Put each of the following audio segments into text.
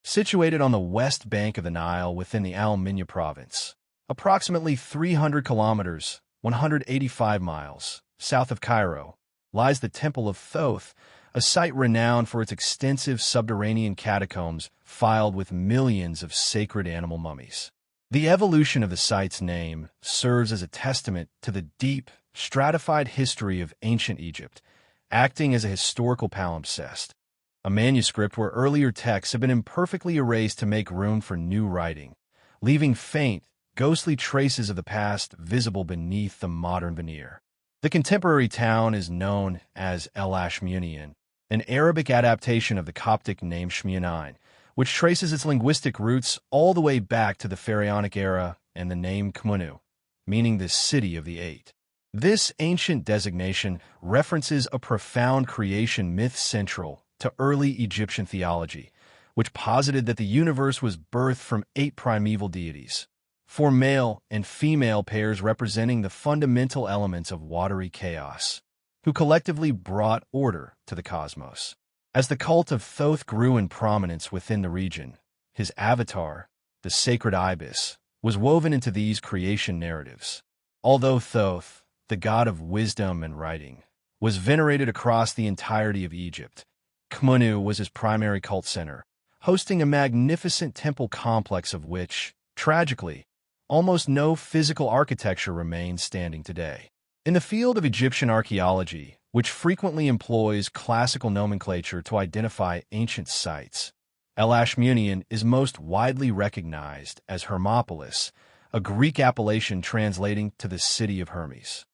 situated on the west bank of the Nile within the Al-Minya province, approximately 300 kilometers, 185 miles, south of Cairo, lies the Temple of Thoth, a site renowned for its extensive subterranean catacombs filled with millions of sacred animal mummies. The evolution of the site's name serves as a testament to the deep, stratified history of ancient Egypt, acting as a historical palimpsest, a manuscript where earlier texts have been imperfectly erased to make room for new writing, leaving faint, ghostly traces of the past visible beneath the modern veneer. The contemporary town is known as El Ashmunian, an Arabic adaptation of the Coptic name Shmunain, which traces its linguistic roots all the way back to the Pharaonic era and the name Khmunu, meaning the city of the eight. This ancient designation references a profound creation myth central to early Egyptian theology, which posited that the universe was birthed from 8 primeval deities, 4 male and female pairs representing the fundamental elements of watery chaos, who collectively brought order to the cosmos. As the cult of Thoth grew in prominence within the region, his avatar, the sacred ibis, was woven into these creation narratives. Although Thoth, the god of wisdom and writing, was venerated across the entirety of Egypt, Khmunu was his primary cult center, hosting a magnificent temple complex of which, tragically, almost no physical architecture remains standing today. In the field of Egyptian archaeology, which frequently employs classical nomenclature to identify ancient sites, El Ashmunian is most widely recognized as Hermopolis, a Greek appellation translating to the city of Hermes.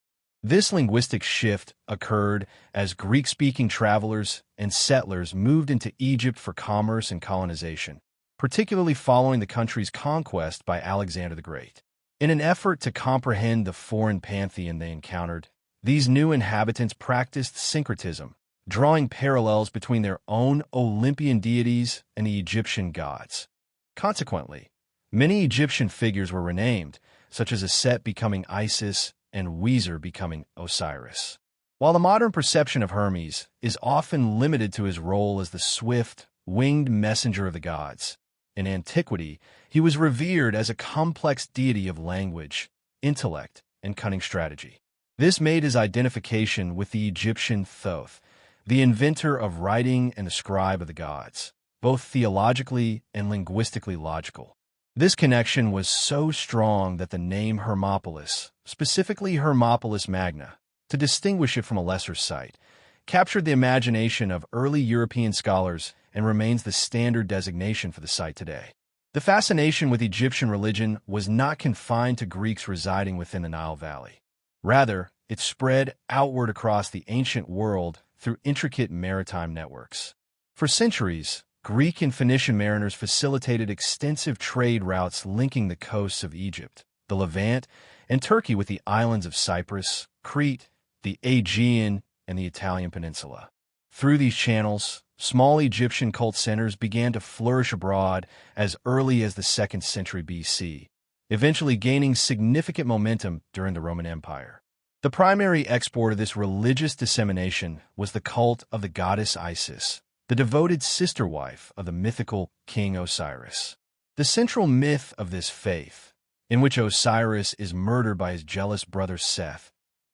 This linguistic shift occurred as Greek-speaking travelers and settlers moved into Egypt for commerce and colonization, particularly following the country's conquest by Alexander the Great. In an effort to comprehend the foreign pantheon they encountered, these new inhabitants practiced syncretism, drawing parallels between their own Olympian deities and the Egyptian gods. Consequently, many Egyptian figures were renamed, such as Set becoming Isis and Weezer becoming Osiris. While the modern perception of Hermes is often limited to his role as the swift, winged messenger of the gods, in antiquity, he was revered as a complex deity of language, intellect, and cunning strategy. This made his identification with the Egyptian Thoth, the inventor of writing and the scribe of the gods, both theologically and linguistically logical. This connection was so strong that the name Hermopolis, specifically Hermopolis Magna, to distinguish it from a lesser site, captured the imagination of early European scholars and remains the standard designation for the site today. The fascination with Egyptian religion was not confined to Greeks residing within the Nile Valley. Rather, it spread outward across the ancient world through intricate maritime networks. For centuries, Greek and Phoenician mariners facilitated extensive trade routes linking the coasts of Egypt, the Levant, and Turkey with the islands of Cyprus, Crete, the Aegean, and the Italian peninsula. Through these channels, small Egyptian cult centers began to flourish abroad as early as the 2nd century BC, eventually gaining significant momentum during the Roman Empire. The primary export of this religious dissemination was the cult of the goddess Isis, the devoted sister wife of the mythical King Osiris. The central myth of this faith, in which Osiris is murdered by his jealous brother Seth,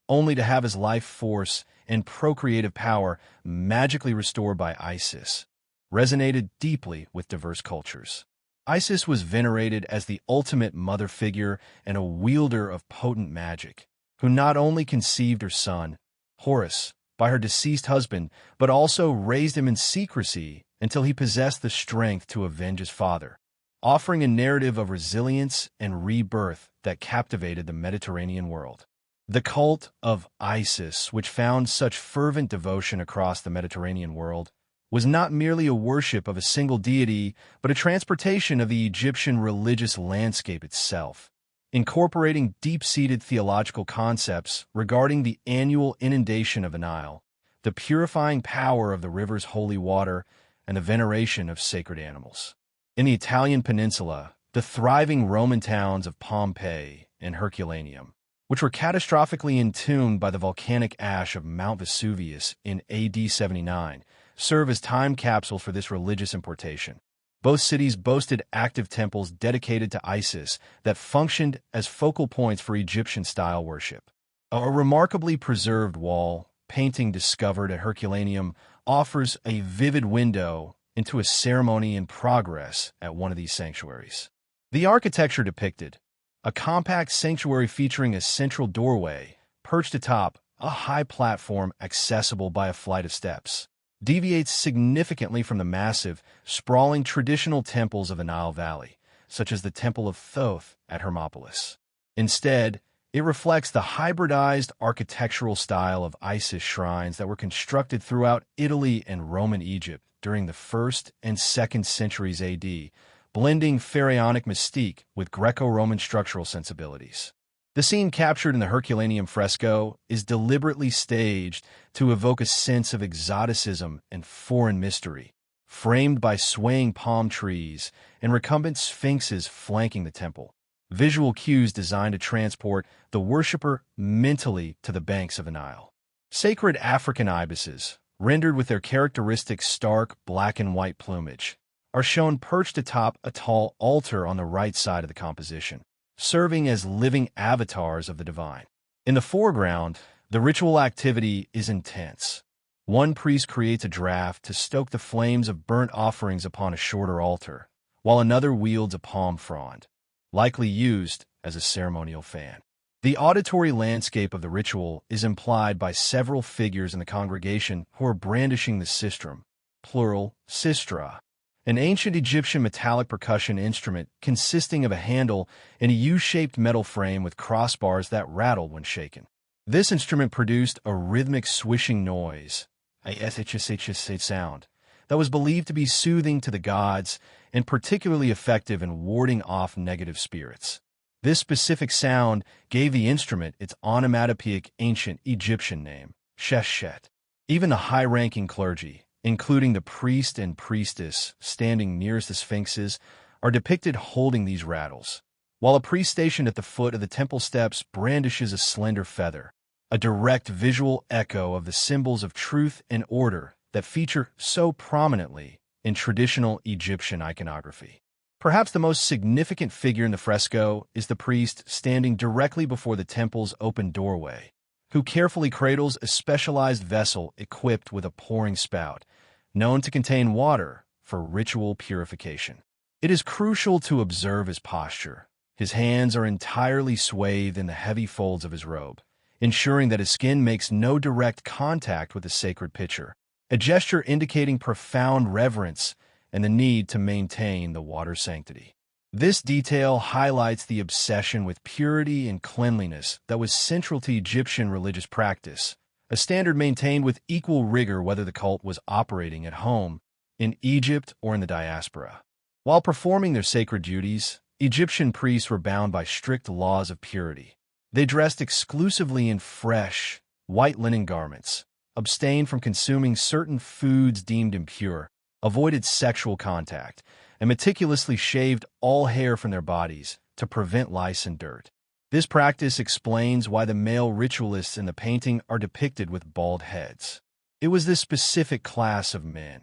only to have his life force and procreative power magically restored by Isis, resonated deeply with diverse cultures. Isis was venerated as the ultimate mother figure and a wielder of potent magic, who not only conceived her son, Horus, by her deceased husband, but also raised him in secrecy until he possessed the strength to avenge his father, offering a narrative of resilience and rebirth that captivated the Mediterranean world. The cult of Isis, which found such fervent devotion across the Mediterranean world, was not merely a worship of a single deity, but a transportation of the Egyptian religious landscape itself, incorporating deep-seated theological concepts regarding the annual inundation of the Nile, the purifying power of the river's holy water, and the veneration of sacred animals. In the Italian peninsula, the thriving Roman towns of Pompeii and Herculaneum, which were catastrophically entombed by the volcanic ash of Mount Vesuvius in AD 79, serve as time capsules for this religious importation. Both cities boasted active temples dedicated to Isis that functioned as focal points for Egyptian-style worship. A remarkably preserved wall painting discovered at Herculaneum offers a vivid window into a ceremony in progress at one of these sanctuaries. The architecture depicted, a compact sanctuary featuring a central doorway perched atop a high platform accessible by a flight of steps, deviates significantly from the massive, sprawling traditional temples of the Nile Valley, such as the Temple of Thoth at Hermopolis. Instead, it reflects the hybridized architectural style of Isis shrines that were constructed throughout Italy and Roman Egypt during the 1st and 2nd centuries AD, blending pharaonic mystique with Greco-Roman structural sensibilities. The scene captured in the Herculaneum fresco is deliberately staged to evoke a sense of exoticism and foreign mystery, framed by swaying palm trees and recumbent sphinxes flanking the temple. Visual cues designed to transport the worshipper mentally to the banks of the Nile. Sacred African ibises, rendered with their characteristic stark black and white plumage, are shown perched atop a tall altar on the right side of the composition, serving as living avatars of the divine. In the foreground, the ritual activity is intense. One priest creates a draft to stoke the flames of burnt offerings upon a shorter altar, while another wields a palm frond, likely used as a ceremonial fan. The auditory landscape of the ritual is implied by several figures in the congregation who are brandishing the sistrum, plural, sistra, an ancient Egyptian metallic percussion instrument consisting of a handle and a U-shaped metal frame with crossbars that rattle when shaken. This instrument produced a rhythmic swishing noise, a shh sound, that was believed to be soothing to the gods and particularly effective in warding off negative spirits. This specific sound gave the instrument its onomatopoeic ancient Egyptian name, sheshet. Even the high-ranking clergy, including the priest and priestess standing nearest the sphinxes, are depicted holding these rattles, while a priest stationed at the foot of the temple steps brandishes a slender feather, a direct visual echo of the symbols of truth and order that feature so prominently in traditional Egyptian iconography. Perhaps the most significant figure in the fresco is the priest standing directly before the temple's open doorway, who carefully cradles a specialized vessel equipped with a pouring spout, known to contain water for ritual purification. It is crucial to observe his posture. His hands are entirely swathed in the heavy folds of his robe, ensuring that his skin makes no direct contact with the sacred pitcher, a gesture indicating profound reverence and the need to maintain the water's sanctity. This detail highlights the obsession with purity and cleanliness that was central to Egyptian religious practice, a standard maintained with equal rigor whether the cult was operating at home, in Egypt, or in the diaspora. While performing their sacred duties, Egyptian priests were bound by strict laws of purity. They dressed exclusively in fresh, white linen garments, abstained from consuming certain foods deemed impure, avoided sexual contact, and meticulously shaved all hair from their bodies to prevent lice and dirt. This practice explains why the male ritualists in the painting are depicted with bald heads. It was this specific class of men.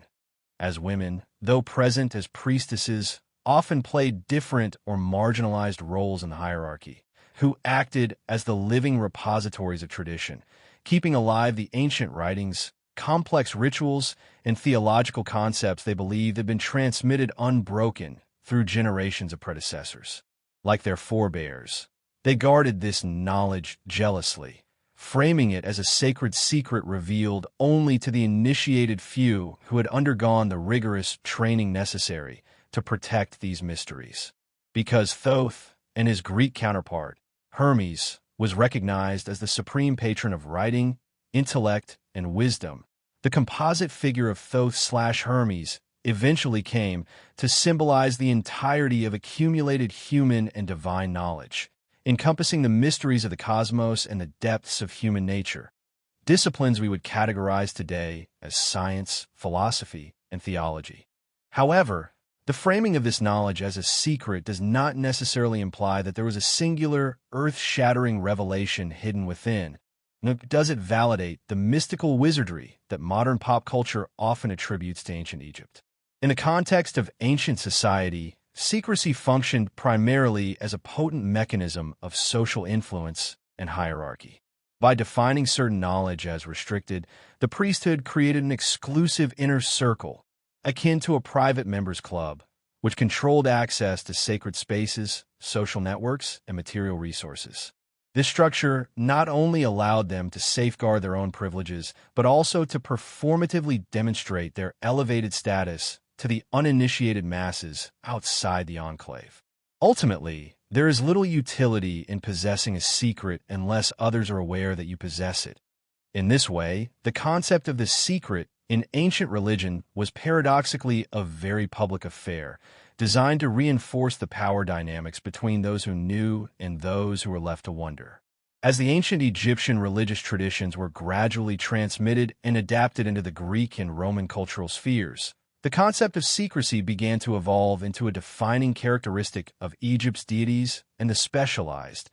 As women, though present as priestesses, often played different or marginalized roles in the hierarchy, who acted as the living repositories of tradition, keeping alive the ancient writings, complex rituals, and theological concepts they believed had been transmitted unbroken through generations of predecessors. Like their forebears, they guarded this knowledge jealously, framing it as a sacred secret revealed only to the initiated few who had undergone the rigorous training necessary to protect these mysteries. Because Thoth and his Greek counterpart, Hermes, was recognized as the supreme patron of writing, intellect, and wisdom, the composite figure of Thoth/Hermes eventually came to symbolize the entirety of accumulated human and divine knowledge, encompassing the mysteries of the cosmos and the depths of human nature, disciplines we would categorize today as science, philosophy, and theology. However, the framing of this knowledge as a secret does not necessarily imply that there was a singular, earth-shattering revelation hidden within, nor does it validate the mystical wizardry that modern pop culture often attributes to ancient Egypt. In the context of ancient society, secrecy functioned primarily as a potent mechanism of social influence and hierarchy. By defining certain knowledge as restricted, the priesthood created an exclusive inner circle, akin to a private members' club, which controlled access to sacred spaces, social networks, and material resources. This structure not only allowed them to safeguard their own privileges, but also to performatively demonstrate their elevated status to the uninitiated masses outside the enclave. Ultimately, there is little utility in possessing a secret unless others are aware that you possess it. In this way, the concept of the secret in ancient religion was paradoxically a very public affair, designed to reinforce the power dynamics between those who knew and those who were left to wonder. As the ancient Egyptian religious traditions were gradually transmitted and adapted into the Greek and Roman cultural spheres, the concept of secrecy began to evolve into a defining characteristic of Egypt's deities and the specialized,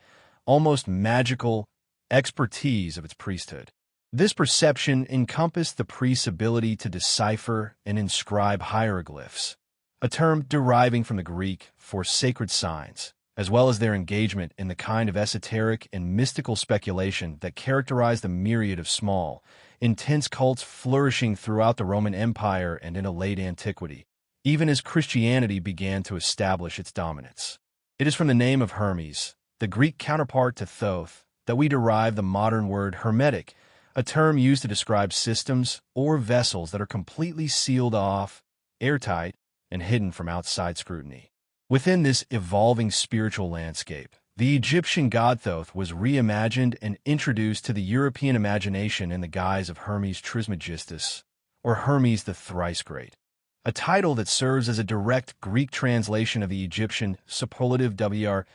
almost magical, expertise of its priesthood. This perception encompassed the priest's ability to decipher and inscribe hieroglyphs, a term deriving from the Greek for sacred signs, as well as their engagement in the kind of esoteric and mystical speculation that characterized the myriad of small, intense cults flourishing throughout the Roman Empire and into late antiquity, even as Christianity began to establish its dominance. It is from the name of Hermes, the Greek counterpart to Thoth, that we derive the modern word hermetic, a term used to describe systems or vessels that are completely sealed off, airtight, and hidden from outside scrutiny. Within this evolving spiritual landscape, the Egyptian god Thoth was reimagined and introduced to the European imagination in the guise of Hermes Trismegistus, or Hermes the Thrice Great, a title that serves as a direct Greek translation of the Egyptian superlative wr.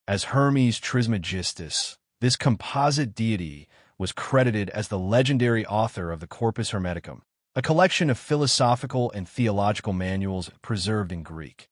As Hermes Trismegistus, this composite deity was credited as the legendary author of the Corpus Hermeticum, a collection of philosophical and theological manuals preserved in Greek.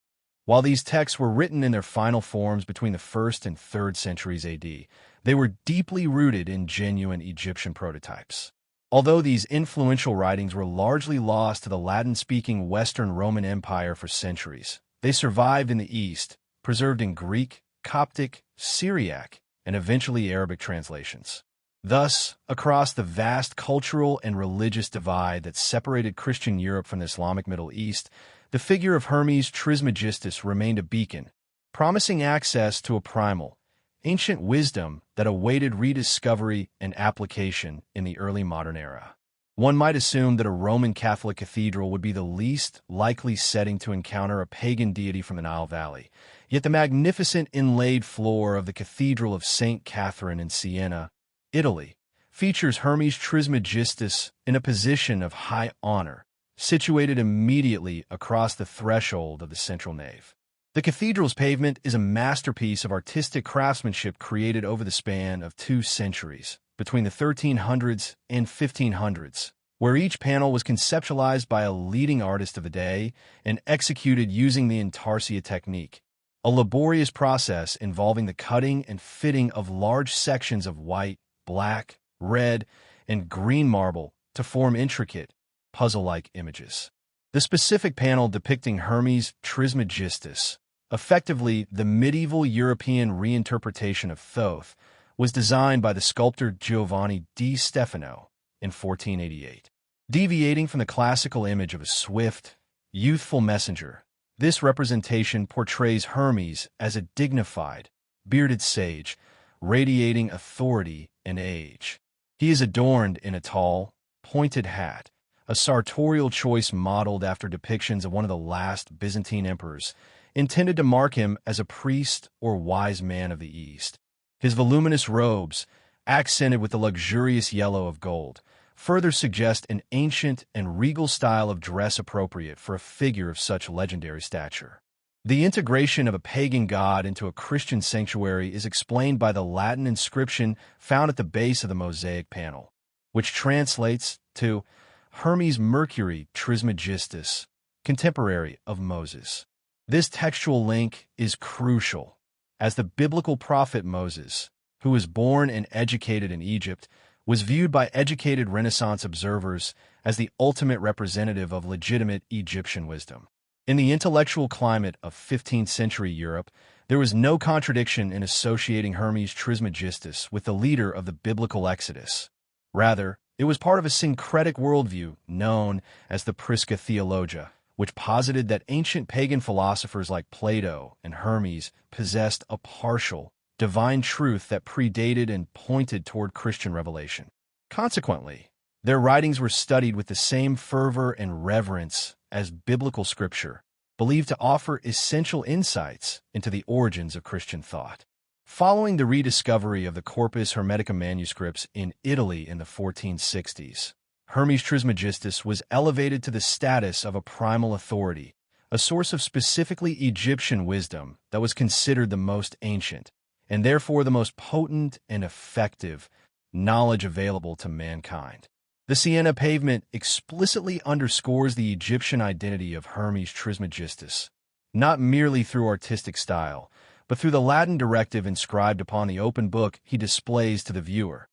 While these texts were written in their final forms between the 1st and 3rd centuries AD, they were deeply rooted in genuine Egyptian prototypes. Although these influential writings were largely lost to the Latin-speaking Western Roman Empire for centuries, they survived in the East, preserved in Greek, Coptic, Syriac, and eventually Arabic translations. Thus, across the vast cultural and religious divide that separated Christian Europe from the Islamic Middle East, the figure of Hermes Trismegistus remained a beacon, promising access to a primal, ancient wisdom that awaited rediscovery and application in the early modern era. One might assume that a Roman Catholic cathedral would be the least likely setting to encounter a pagan deity from the Nile Valley, yet the magnificent inlaid floor of the Cathedral of St. Catherine in Siena, Italy, features Hermes Trismegistus in a position of high honor, situated immediately across the threshold of the central nave. The cathedral's pavement is a masterpiece of artistic craftsmanship created over the span of 2 centuries, between the 1300s and 1500s, where each panel was conceptualized by a leading artist of the day and executed using the intarsia technique, a laborious process involving the cutting and fitting of large sections of white, black, red, and green marble to form intricate, puzzle-like images. The specific panel depicting Hermes Trismegistus, effectively the medieval European reinterpretation of Thoth, was designed by the sculptor Giovanni di Stefano in 1488. Deviating from the classical image of a swift, youthful messenger, this representation portrays Hermes as a dignified, bearded sage, radiating authority and age. He is adorned in a tall, pointed hat, a sartorial choice modeled after depictions of one of the last Byzantine emperors, intended to mark him as a priest or wise man of the East. His voluminous robes, accented with the luxurious yellow of gold, further suggest an ancient and regal style of dress appropriate for a figure of such legendary stature. The integration of a pagan god into a Christian sanctuary is explained by the Latin inscription found at the base of the mosaic panel, which translates to Hermes Mercury Trismegistus, contemporary of Moses. This textual link is crucial, as the biblical prophet Moses, who was born and educated in Egypt, was viewed by educated Renaissance observers as the ultimate representative of legitimate Egyptian wisdom. In the intellectual climate of 15th century Europe, there was no contradiction in associating Hermes Trismegistus with the leader of the biblical Exodus. Rather, it was part of a syncretic worldview known as the Prisca Theologia, which posited that ancient pagan philosophers like Plato and Hermes possessed a partial, divine truth that predated and pointed toward Christian revelation. Consequently, their writings were studied with the same fervor and reverence as biblical scripture, believed to offer essential insights into the origins of Christian thought. Following the rediscovery of the Corpus Hermeticum manuscripts in Italy in the 1460s, Hermes Trismegistus was elevated to the status of a primal authority, a source of specifically Egyptian wisdom that was considered the most ancient, and therefore the most potent and effective knowledge available to mankind. The Siena pavement explicitly underscores the Egyptian identity of Hermes Trismegistus, not merely through artistic style, but through the Latin directive inscribed upon the open book he displays to the viewer.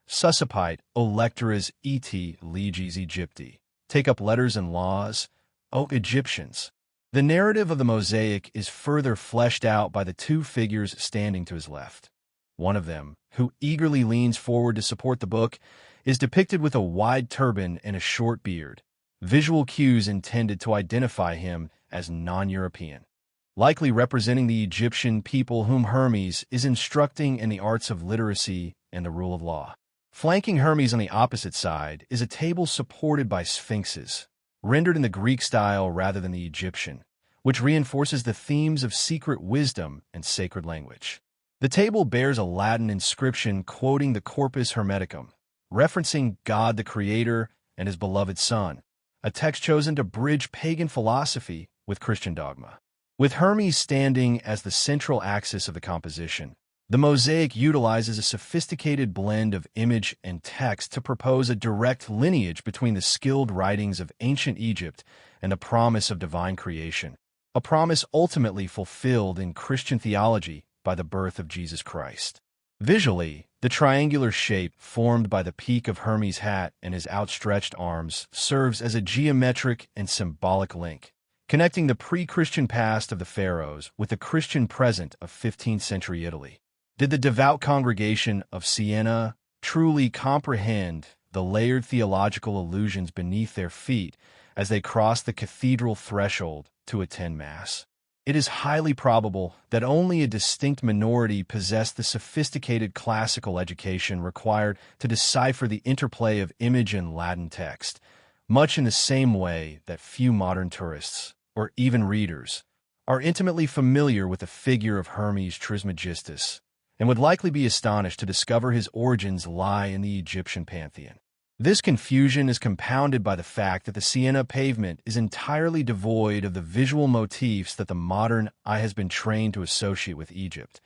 Suscipite, o lectores et leges Egypti. Take up letters and laws, O Egyptians. The narrative of the mosaic is further fleshed out by the two figures standing to his left. One of them, who eagerly leans forward to support the book, is depicted with a wide turban and a short beard, visual cues intended to identify him as non-European, likely representing the Egyptian people whom Hermes is instructing in the arts of literacy and the rule of law. Flanking Hermes on the opposite side is a table supported by sphinxes, rendered in the Greek style rather than the Egyptian, which reinforces the themes of secret wisdom and sacred language. The table bears a Latin inscription quoting the Corpus Hermeticum, referencing God the Creator and His beloved Son, a text chosen to bridge pagan philosophy with Christian dogma. With Hermes standing as the central axis of the composition, the mosaic utilizes a sophisticated blend of image and text to propose a direct lineage between the skilled writings of ancient Egypt and the promise of divine creation, a promise ultimately fulfilled in Christian theology by the birth of Jesus Christ. Visually, the triangular shape formed by the peak of Hermes' hat and his outstretched arms serves as a geometric and symbolic link, connecting the pre-Christian past of the pharaohs with the Christian present of 15th century Italy. Did the devout congregation of Siena truly comprehend the layered theological allusions beneath their feet as they crossed the cathedral threshold to attend Mass? It is highly probable that only a distinct minority possessed the sophisticated classical education required to decipher the interplay of image and Latin text, much in the same way that few modern tourists, or even readers, are intimately familiar with the figure of Hermes Trismegistus, and would likely be astonished to discover his origins lie in the Egyptian pantheon. This confusion is compounded by the fact that the Siena pavement is entirely devoid of the visual motifs that the modern eye has been trained to associate with Egypt.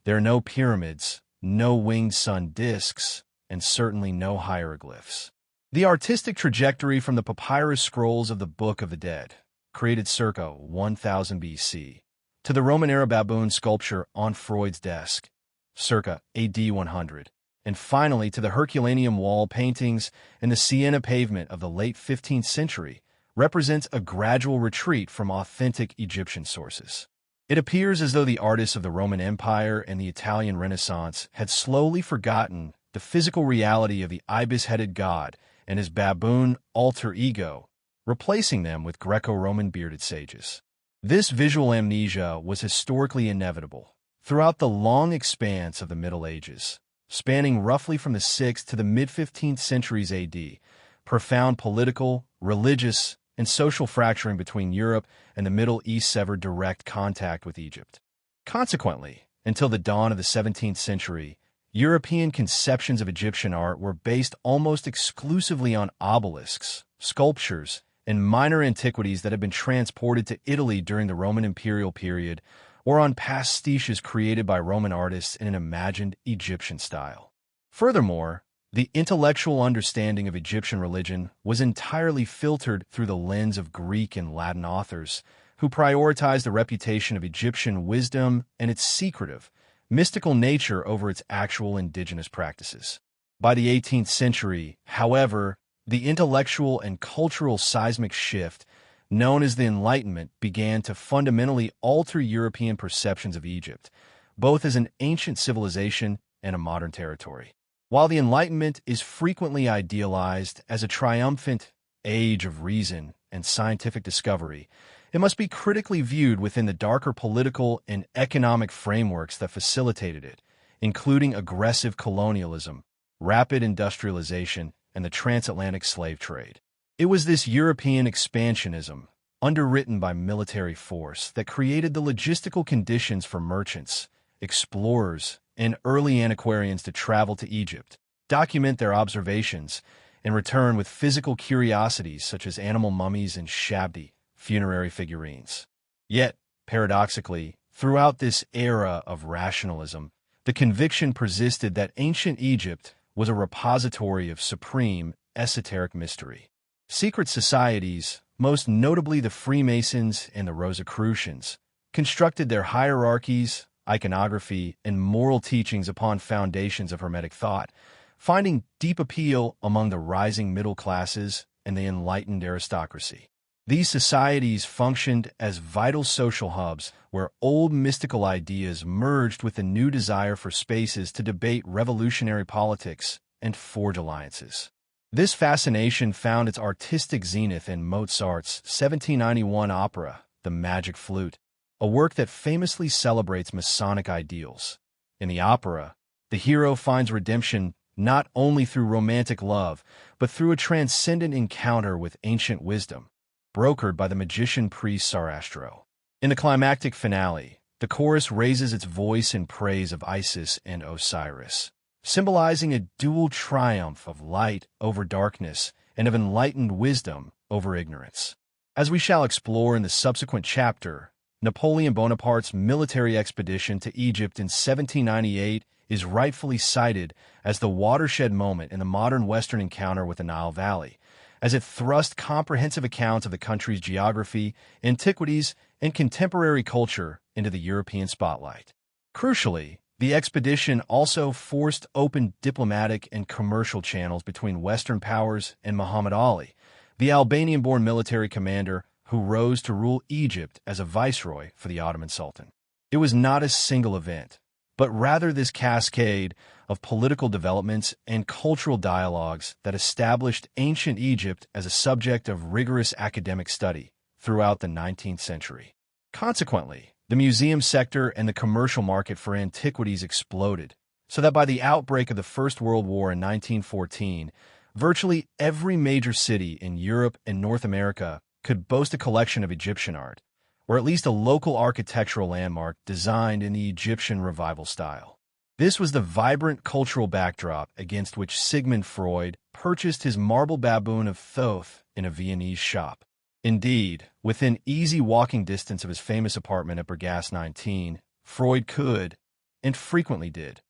There are no pyramids, no winged sun discs, and certainly no hieroglyphs. The artistic trajectory from the papyrus scrolls of the Book of the Dead, created circa 1000 BC, to the Roman-era baboon sculpture on Freud's desk, circa AD 100, and finally to the Herculaneum wall paintings and the Siena pavement of the late 15th century, represents a gradual retreat from authentic Egyptian sources. It appears as though the artists of the Roman Empire and the Italian Renaissance had slowly forgotten the physical reality of the ibis-headed god and his baboon alter ego, replacing them with Greco-Roman bearded sages. This visual amnesia was historically inevitable throughout the long expanse of the Middle Ages, spanning roughly from the 6th to the mid-15th centuries AD. Profound political, religious, and social fracturing between Europe and the Middle East severed direct contact with Egypt. Consequently, until the dawn of the 17th century, European conceptions of Egyptian art were based almost exclusively on obelisks, sculptures, and minor antiquities that had been transported to Italy during the Roman imperial period, or on pastiches created by Roman artists in an imagined Egyptian style. Furthermore, the intellectual understanding of Egyptian religion was entirely filtered through the lens of Greek and Latin authors, who prioritized the reputation of Egyptian wisdom and its secretive, mystical nature over its actual indigenous practices. By the 18th century, however, The intellectual and cultural seismic shift, known as the Enlightenment, began to fundamentally alter European perceptions of Egypt, both as an ancient civilization and a modern territory. While the Enlightenment is frequently idealized as a triumphant age of reason and scientific discovery, it must be critically viewed within the darker political and economic frameworks that facilitated it, including aggressive colonialism, rapid industrialization, and the transatlantic slave trade. It was this European expansionism, underwritten by military force, that created the logistical conditions for merchants, explorers, and early antiquarians to travel to Egypt, document their observations, and return with physical curiosities such as animal mummies and shabby funerary figurines. Yet, paradoxically, throughout this era of rationalism, the conviction persisted that ancient Egypt was a repository of supreme, esoteric mystery. Secret societies, most notably the Freemasons and the Rosicrucians, constructed their hierarchies, iconography, and moral teachings upon foundations of Hermetic thought, finding deep appeal among the rising middle classes and the enlightened aristocracy. These societies functioned as vital social hubs where old mystical ideas merged with a new desire for spaces to debate revolutionary politics and forge alliances. This fascination found its artistic zenith in Mozart's 1791 opera, The Magic Flute, a work that famously celebrates Masonic ideals. In the opera, the hero finds redemption not only through romantic love, but through a transcendent encounter with ancient wisdom, brokered by the magician priest Sarastro. In the climactic finale, the chorus raises its voice in praise of Isis and Osiris, symbolizing a dual triumph of light over darkness and of enlightened wisdom over ignorance. As we shall explore in the subsequent chapter, Napoleon Bonaparte's military expedition to Egypt in 1798 is rightfully cited as the watershed moment in the modern Western encounter with the Nile Valley, as it thrust comprehensive accounts of the country's geography, antiquities, and contemporary culture into the European spotlight. Crucially, the expedition also forced open diplomatic and commercial channels between Western powers and Muhammad Ali, the Albanian-born military commander who rose to rule Egypt as a viceroy for the Ottoman Sultan. It was not a single event, but rather this cascade of political developments and cultural dialogues that established ancient Egypt as a subject of rigorous academic study throughout the 19th century. Consequently, the museum sector and the commercial market for antiquities exploded, so that by the outbreak of the First World War in 1914, virtually every major city in Europe and North America could boast a collection of Egyptian art, or at least a local architectural landmark designed in the Egyptian revival style. This was the vibrant cultural backdrop against which Sigmund Freud purchased his marble baboon of Thoth in a Viennese shop. Indeed, within easy walking distance of his famous apartment at Bergasse 19, Freud could, and frequently did,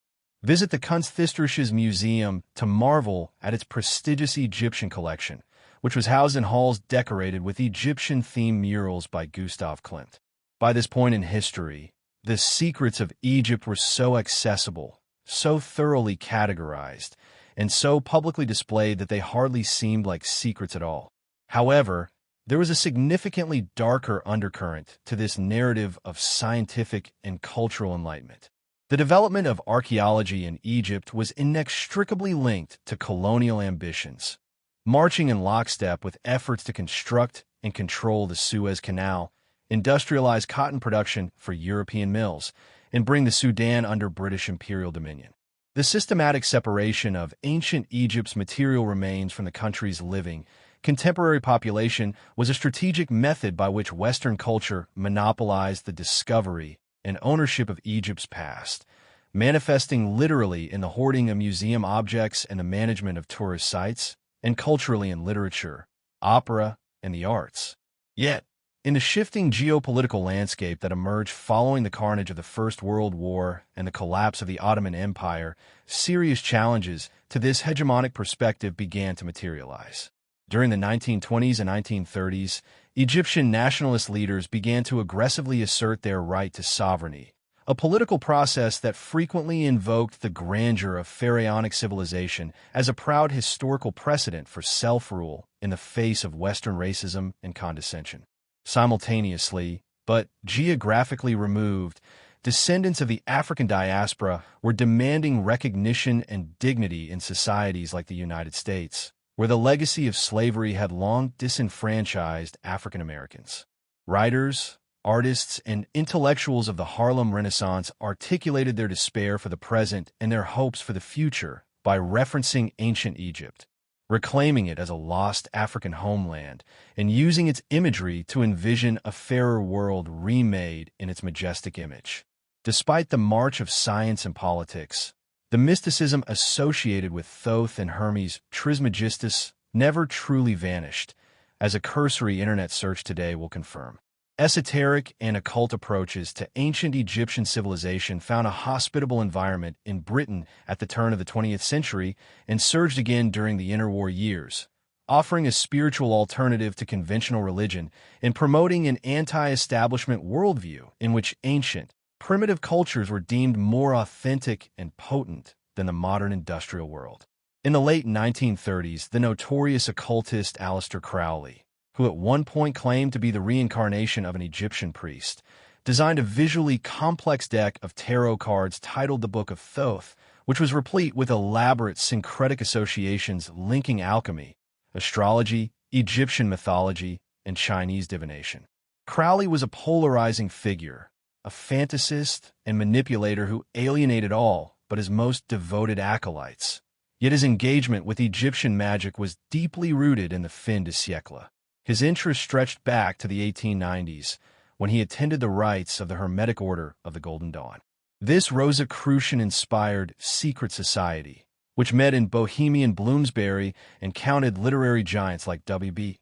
visit the Kunsthistorisches Museum to marvel at its prestigious Egyptian collection, which was housed in halls decorated with Egyptian-themed murals by Gustav Klimt. By this point in history, the secrets of Egypt were so accessible, so thoroughly categorized, and so publicly displayed that they hardly seemed like secrets at all. However, there was a significantly darker undercurrent to this narrative of scientific and cultural enlightenment. The development of archaeology in Egypt was inextricably linked to colonial ambitions, marching in lockstep with efforts to construct and control the Suez Canal, industrialize cotton production for European mills, and bring the Sudan under British imperial dominion. The systematic separation of ancient Egypt's material remains from the country's living, contemporary population was a strategic method by which Western culture monopolized the discovery and ownership of Egypt's past, manifesting literally in the hoarding of museum objects and the management of tourist sites, and culturally in literature, opera, and the arts. Yet, in the shifting geopolitical landscape that emerged following the carnage of the First World War and the collapse of the Ottoman Empire, serious challenges to this hegemonic perspective began to materialize. During the 1920s and 1930s, Egyptian nationalist leaders began to aggressively assert their right to sovereignty, a political process that frequently invoked the grandeur of pharaonic civilization as a proud historical precedent for self-rule in the face of Western racism and condescension. Simultaneously, but geographically removed, descendants of the African diaspora were demanding recognition and dignity in societies like the United States, where the legacy of slavery had long disenfranchised African Americans. Writers, artists, and intellectuals of the Harlem Renaissance articulated their despair for the present and their hopes for the future by referencing ancient Egypt, reclaiming it as a lost African homeland, and using its imagery to envision a fairer world remade in its majestic image. Despite the march of science and politics, the mysticism associated with Thoth and Hermes Trismegistus never truly vanished, as a cursory internet search today will confirm. Esoteric and occult approaches to ancient Egyptian civilization found a hospitable environment in Britain at the turn of the 20th century and surged again during the interwar years, offering a spiritual alternative to conventional religion and promoting an anti-establishment worldview in which ancient, primitive cultures were deemed more authentic and potent than the modern industrial world. In the late 1930s, the notorious occultist Aleister Crowley, who at one point claimed to be the reincarnation of an Egyptian priest, designed a visually complex deck of tarot cards titled the Book of Thoth, which was replete with elaborate syncretic associations linking alchemy, astrology, Egyptian mythology, and Chinese divination. Crowley was a polarizing figure, a fantasist and manipulator who alienated all but his most devoted acolytes. Yet his engagement with Egyptian magic was deeply rooted in the fin de siècle. His interest stretched back to the 1890s, when he attended the rites of the Hermetic Order of the Golden Dawn. This Rosicrucian-inspired secret society, which met in Bohemian Bloomsbury and counted literary giants like W.B.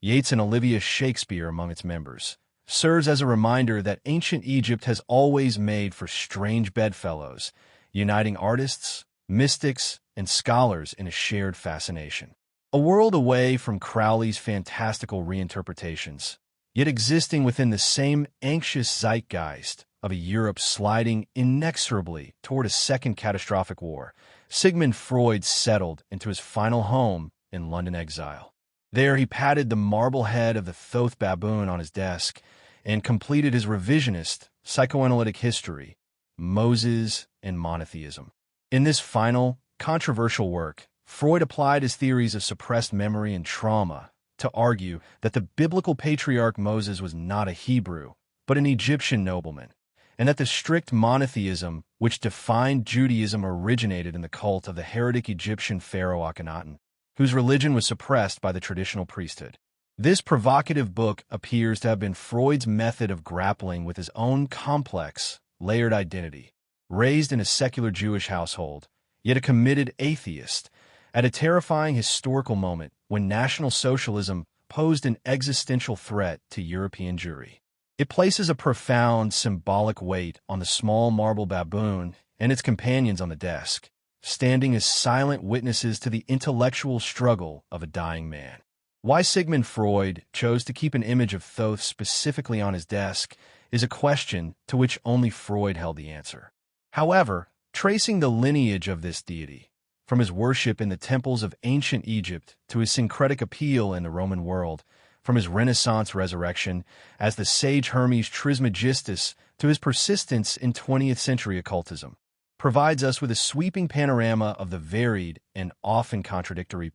Yeats and Olivia Shakespeare among its members, serves as a reminder that ancient Egypt has always made for strange bedfellows, uniting artists, mystics, and scholars in a shared fascination. A world away from Crowley's fantastical reinterpretations, yet existing within the same anxious zeitgeist of a Europe sliding inexorably toward a second catastrophic war, Sigmund Freud settled into his final home in London exile. There he patted the marble head of the Thoth baboon on his desk and completed his revisionist psychoanalytic history, Moses and Monotheism. In this final, controversial work, Freud applied his theories of suppressed memory and trauma to argue that the biblical patriarch Moses was not a Hebrew, but an Egyptian nobleman, and that the strict monotheism which defined Judaism originated in the cult of the heretic Egyptian pharaoh Akhenaten, whose religion was suppressed by the traditional priesthood. This provocative book appears to have been Freud's method of grappling with his own complex, layered identity. Raised in a secular Jewish household, yet a committed atheist, at a terrifying historical moment when National Socialism posed an existential threat to European Jewry. It places a profound symbolic weight on the small marble baboon and its companions on the desk, standing as silent witnesses to the intellectual struggle of a dying man. Why Sigmund Freud chose to keep an image of Thoth specifically on his desk is a question to which only Freud held the answer. However, tracing the lineage of this deity, from his worship in the temples of ancient Egypt to his syncretic appeal in the Roman world, from his Renaissance resurrection as the sage Hermes Trismegistus to his persistence in 20th century occultism, provides us with a sweeping panorama of the varied and often contradictory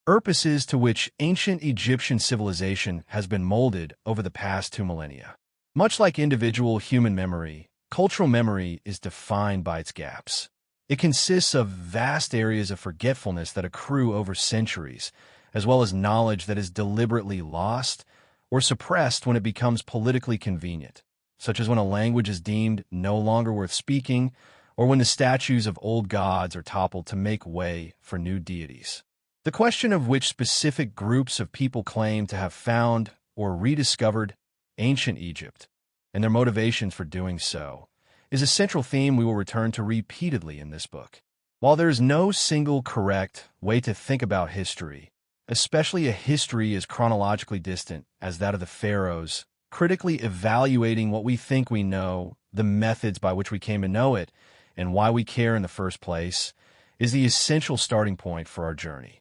purposes to which ancient Egyptian civilization has been molded over the past 2 millennia. Much like individual human memory, cultural memory is defined by its gaps. It consists of vast areas of forgetfulness that accrue over centuries, as well as knowledge that is deliberately lost or suppressed when it becomes politically convenient, such as when a language is deemed no longer worth speaking, or when the statues of old gods are toppled to make way for new deities. The question of which specific groups of people claim to have found or rediscovered ancient Egypt, and their motivations for doing so, is a central theme we will return to repeatedly in this book. While there is no single correct way to think about history, especially a history as chronologically distant as that of the pharaohs, critically evaluating what we think we know the methods by which we came to know it, and why we care in the first place, is the essential starting point for our journey.